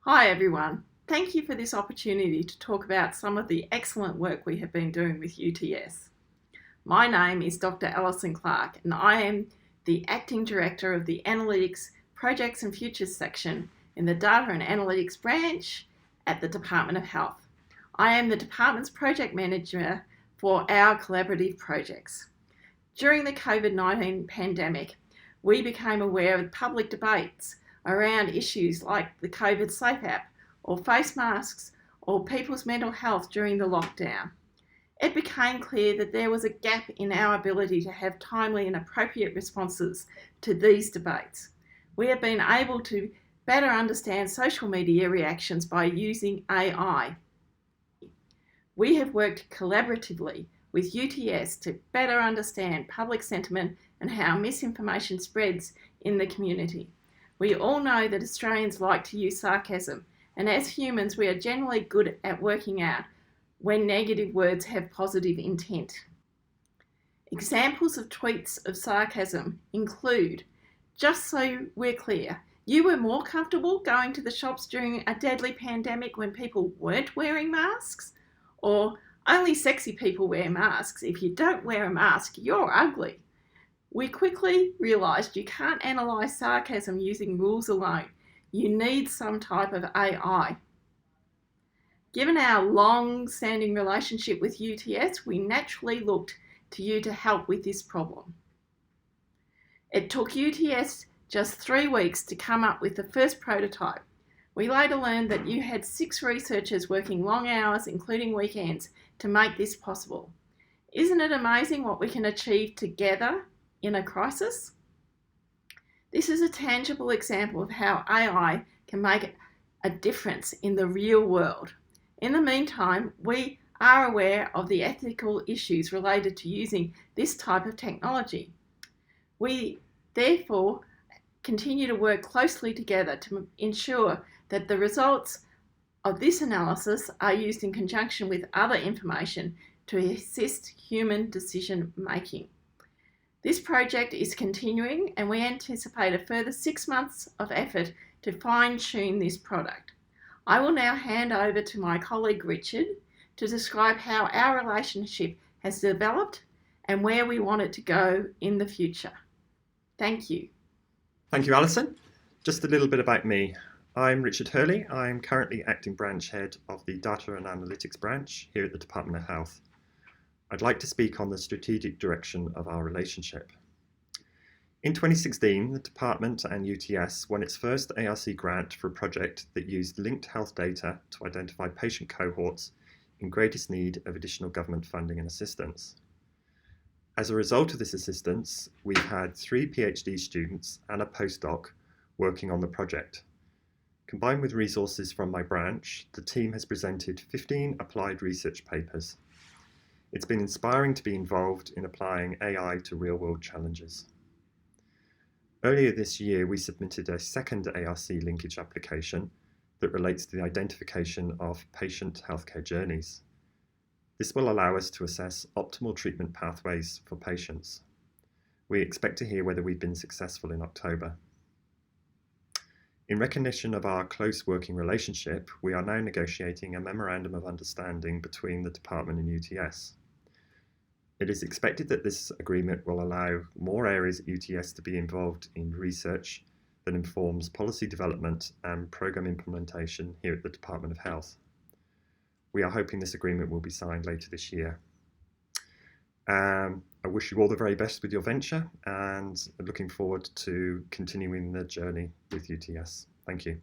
Hi everyone, thank you for this opportunity to talk about some of the excellent work we have been doing with UTS. My name is Dr. Alison Clark and I am the Acting Director of the Analytics, Projects and Futures section in the Data and Analytics branch at the Department of Health. I am the department's project manager for our collaborative projects. During the COVID-19 pandemic, we became aware of public debates around issues like the COVID Safe app or face masks or people's mental health during the lockdown. It became clear that there was a gap in our ability to have timely and appropriate responses to these debates. We have been able to better understand social media reactions by using AI. We have worked collaboratively with UTS to better understand public sentiment and how misinformation spreads in the community. We all know that Australians like to use sarcasm, and as humans, we are generally good at working out when negative words have positive intent. Examples of tweets of sarcasm include, just so we're clear, you were more comfortable going to the shops during a deadly pandemic when people weren't wearing masks? Or, only sexy people wear masks. If you don't wear a mask, you're ugly. We quickly realised you can't analyse sarcasm using rules alone. You need some type of AI. Given our long-standing relationship with UTS, we naturally looked to you to help with this problem. It took UTS just 3 weeks to come up with the first prototype. We later learned that you had 6 researchers working long hours, including weekends, to make this possible. Isn't it amazing what we can achieve together in a crisis? This is a tangible example of how AI can make a difference in the real world. In the meantime, we are aware of the ethical issues related to using this type of technology. We therefore continue to work closely together to ensure that the results of this analysis are used in conjunction with other information to assist human decision making. This project is continuing and we anticipate a further 6 months of effort to fine-tune this product. I will now hand over to my colleague Richard to describe how our relationship has developed and where we want it to go in the future. Thank you. Thank you, Alison. Just a little bit about me. I'm Richard Hurley. I'm currently Acting Branch Head of the Data and Analytics branch here at the Department of Health. I'd like to speak on the strategic direction of our relationship. In 2016, the department and UTS won its first ARC grant for a project that used linked health data to identify patient cohorts in greatest need of additional government funding and assistance. As a result of this assistance, we've had 3 PhD students and a postdoc working on the project. Combined with resources from my branch, the team has presented 15 applied research papers. It's been inspiring to be involved in applying AI to real-world challenges. Earlier this year, we submitted a second ARC linkage application that relates to the identification of patient healthcare journeys. This will allow us to assess optimal treatment pathways for patients. We expect to hear whether we've been successful in October. In recognition of our close working relationship, we are now negotiating a memorandum of understanding between the department and UTS. It is expected that this agreement will allow more areas at UTS to be involved in research that informs policy development and programme implementation here at the Department of Health. We are hoping this agreement will be signed later this year. I wish you all the very best with your venture and looking forward to continuing the journey with UTS. Thank you.